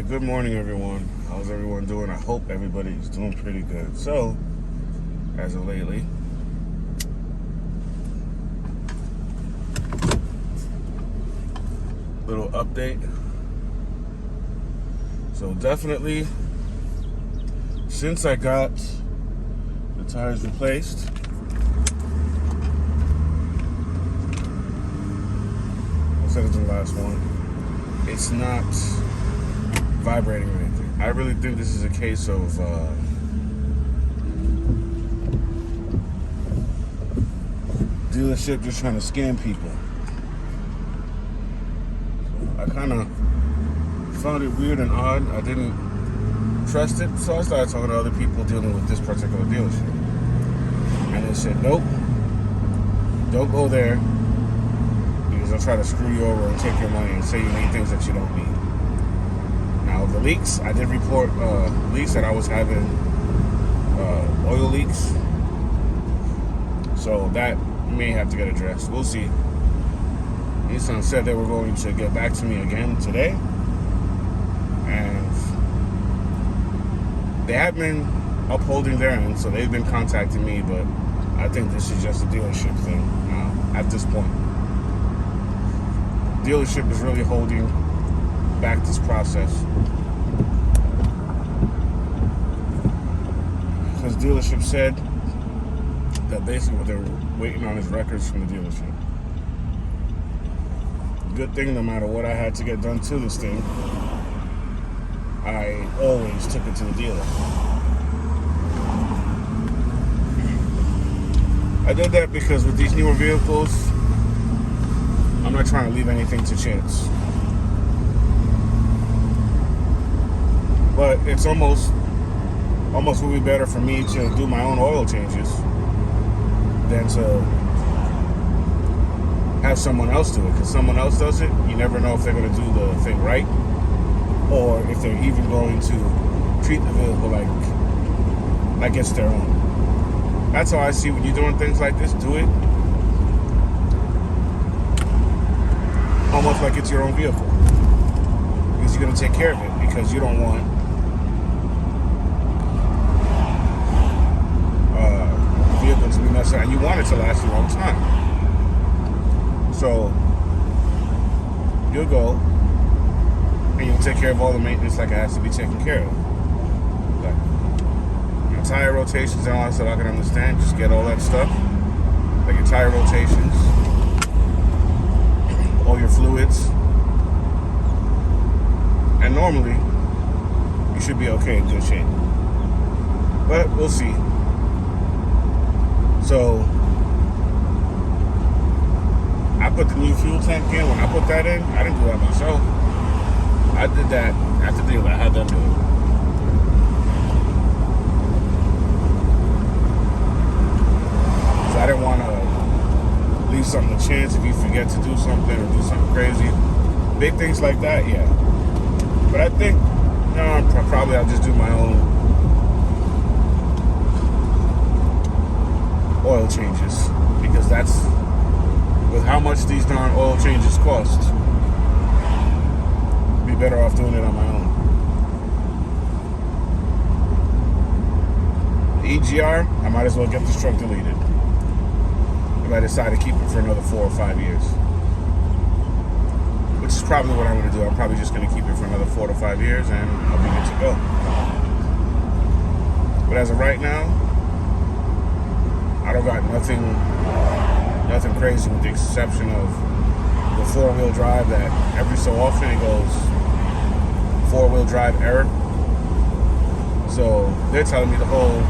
Good morning, everyone. How's everyone doing? I hope everybody's doing pretty good. So, as of lately, little update. So, definitely, since I got the tires replaced, I said it in the last one, it's not vibrating or anything. I really think this is a case of dealership just trying to scam people. I kind of found it weird and odd. I didn't trust it, so I started talking to other people dealing with this particular dealership. And they said, nope, don't go there because they'll try to screw you over and take your money and say you need things that you don't need. Now, the leaks, I did report leaks that I was having oil leaks. So that may have to get addressed. We'll see. Nissan said they were going to get back to me again today. And they have been upholding their end, so they've been contacting me, but I think this is just a dealership thing now at this point. Dealership is really holding back this process because dealership said that basically what they were waiting on is records from the dealership. Good thing, no matter what I had to get done to this thing, I always took it to the dealer. I did that because with these newer vehicles, I'm not trying to leave anything to chance. But it's almost would be better for me to do my own oil changes than to have someone else do it. Because someone else does it, you never know if they're going to do the thing right, or if they're even going to treat the vehicle like it's their own. That's how I see when you're doing things like this. Do it almost like it's your own vehicle, because you're going to take care of it, because you don't want vehicle to be necessary, and you want it to last a long time. So you'll go and you'll take care of all the maintenance like it has to be taken care of. Like your tire rotations and all that stuff, I can understand. Just get all that stuff, like your tire rotations, all your fluids, and normally you should be okay, in good shape. But we'll see. So I put the new fuel tank in. When I put that in, I didn't do that myself. I did that at the dealer. I had them do it. So I didn't want to leave something to chance if you forget to do something or do something crazy. Big things like that, yeah. But I think, probably I'll just do my own oil changes, because that's, with how much these darn oil changes cost, be better off doing it on my own. The EGR, I might as well get this truck deleted if I decide to keep it for another 4 or 5 years, which is probably what I'm going to do. I'm probably just going to keep it for another 4 to 5 years and I'll be good to go. But as of right now, I don't got nothing crazy, with the exception of the 4-wheel drive that every so often it goes 4-wheel drive error. So they're telling me the whole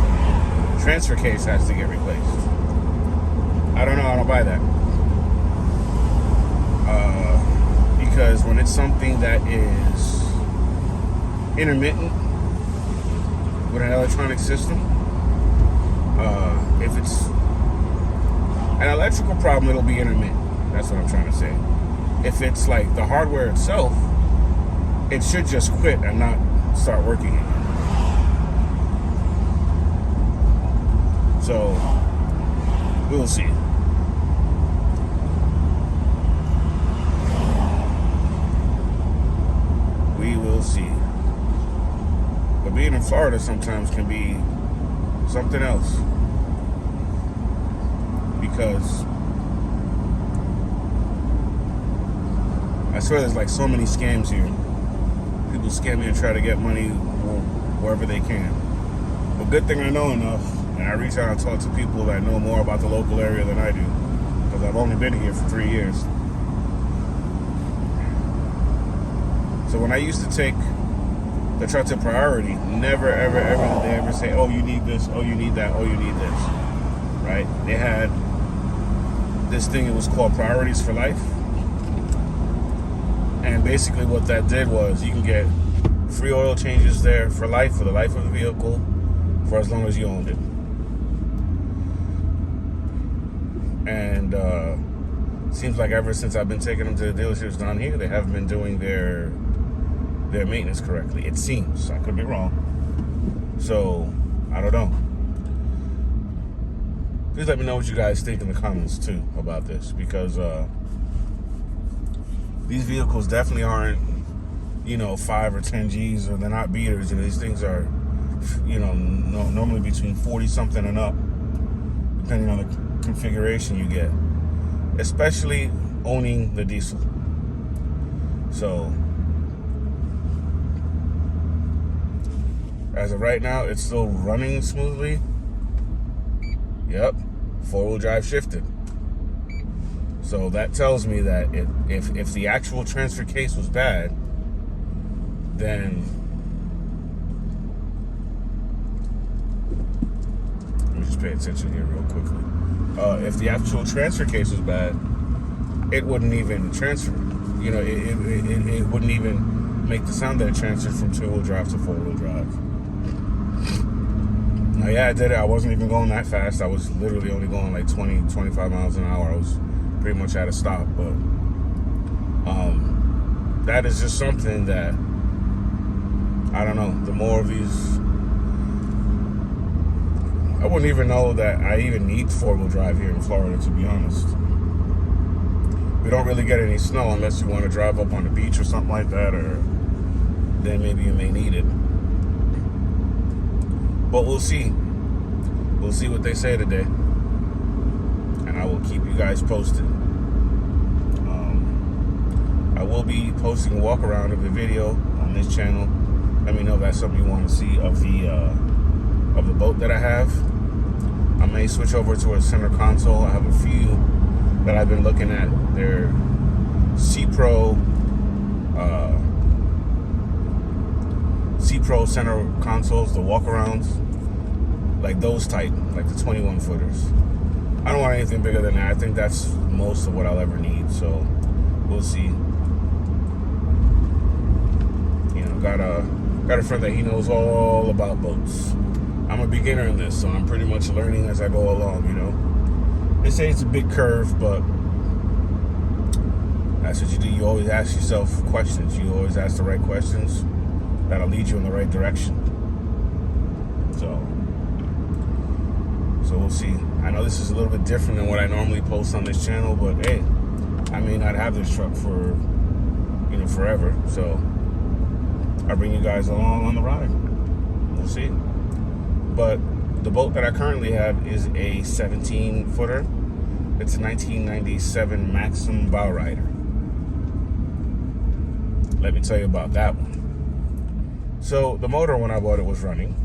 transfer case has to get replaced. I don't know, I don't buy that. Because when it's something that is intermittent with an electronic system, if it's an electrical problem, it'll be intermittent. That's what I'm trying to say. If it's like the hardware itself, it should just quit and not start working again. So we'll see. We will see. being in Florida sometimes can be something else, because I swear there's like so many scams here. People scam you and try to get money wherever they can. But good thing I know enough, and I reach out and talk to people that know more about the local area than I do, because I've only been here for 3 years. So when I used to take the truck to priority, never, ever, ever did they ever say, oh, you need this, oh, you need that, oh, you need this, right? They had this thing, it was called Priorities for Life. And basically what that did was you can get free oil changes there for life, for the life of the vehicle, for as long as you owned it. And seems like ever since I've been taking them to the dealerships down here, they haven't been doing their maintenance correctly. It seems. I could be wrong. So, I don't know. Please let me know what you guys think in the comments, too, about this. Because these vehicles definitely aren't, 5 or 10 G's, or they're not beaters. These things are, normally between 40-something and up, depending on the configuration you get. Especially owning the diesel. So, as of right now, it's still running smoothly. Yep, 4-wheel drive shifted. So that tells me that if the actual transfer case was bad, then let me just pay attention here real quickly. If the actual transfer case was bad, it wouldn't even transfer. It wouldn't even make the sound that it transferred from 2-wheel drive to 4-wheel drive. Now, yeah, I did it. I wasn't even going that fast. I was literally only going like 20, 25 miles an hour. I was pretty much at a stop. But that is just something that, I don't know, the more of these, I wouldn't even know that I even need 4-wheel drive here in Florida, to be honest. We don't really get any snow unless you want to drive up on the beach or something like that, or then maybe you may need it. But we'll see. We'll see what they say today. And I will keep you guys posted. I will be posting a walk around of the video on this channel. Let me know if that's something you want to see of the boat that I have. I may switch over to a center console. I have a few that I've been looking at. They're C-Pro center consoles, the walk-arounds, like those type, like the 21 footers. I don't want anything bigger than that. I think that's most of what I'll ever need, so we'll see. Got a friend that he knows all about boats. I'm a beginner in this, so I'm pretty much learning as I go along, They say it's a big curve, but that's what you do. You always ask yourself questions. You always ask the right questions that'll lead you in the right direction. So we'll see. I know this is a little bit different than what I normally post on this channel, but hey, I may not have this truck for, forever. So I'll bring you guys along on the ride. We'll see. But the boat that I currently have is a 17-footer. It's a 1997 Maxim Bowrider. Let me tell you about that one. So the motor when I bought it was running,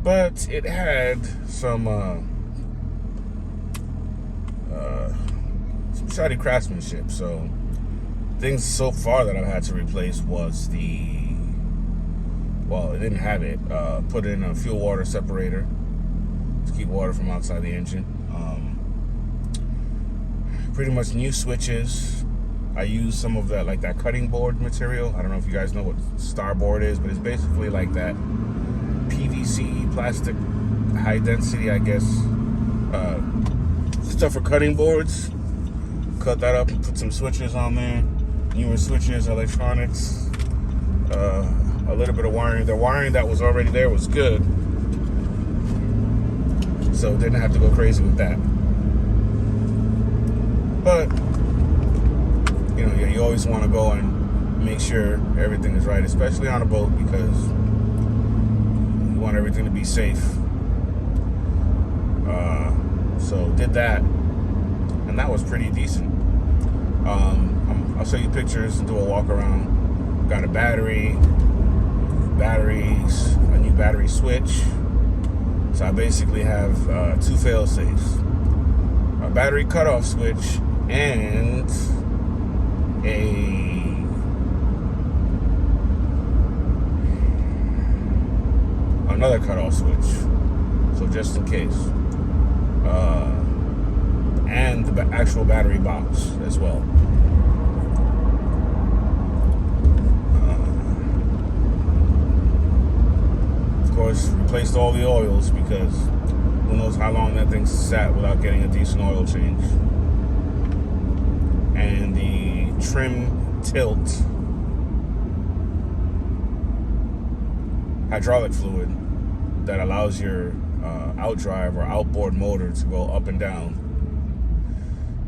but it had some shoddy craftsmanship. So things so far that I've had to replace was it didn't have it. Put in a fuel water separator to keep water from outside the engine. Pretty much new switches. I use some of that, like that cutting board material. I don't know if you guys know what Starboard is, but it's basically like that PVC plastic, high density, I guess, stuff for cutting boards. Cut that up and put some switches on there. Newer switches, electronics, a little bit of wiring. The wiring that was already there was good, so didn't have to go crazy with that. But you always want to go and make sure everything is right, especially on a boat, because want everything to be safe. So did that, and that was pretty decent. I'll show you pictures and do a walk around. Got a batteries, a new battery switch. So I basically have 2 fail safes, a battery cutoff switch, and another cutoff switch. So just in case. And the actual battery box as well. Of course, replaced all the oils because who knows how long that thing sat without getting a decent oil change. And the trim tilt hydraulic fluid that allows your outdrive or outboard motor to go up and down.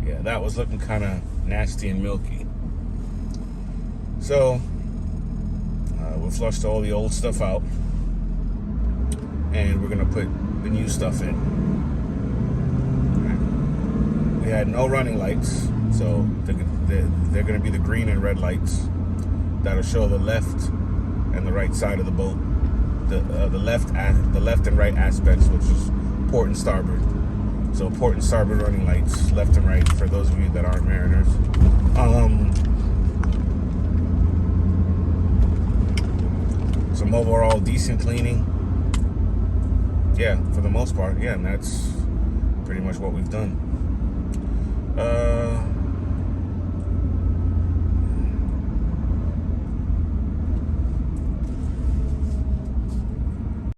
Yeah, that was looking kind of nasty and milky. So we flushed all the old stuff out, and we're gonna put the new stuff in. We had no running lights, so they're gonna be the green and red lights that'll show the left and the right side of the boat. The left and right aspects, which is port and starboard. So port and starboard running lights, left and right, for those of you that aren't mariners. Some overall decent cleaning. Yeah, for the most part, yeah, and that's pretty much what we've done.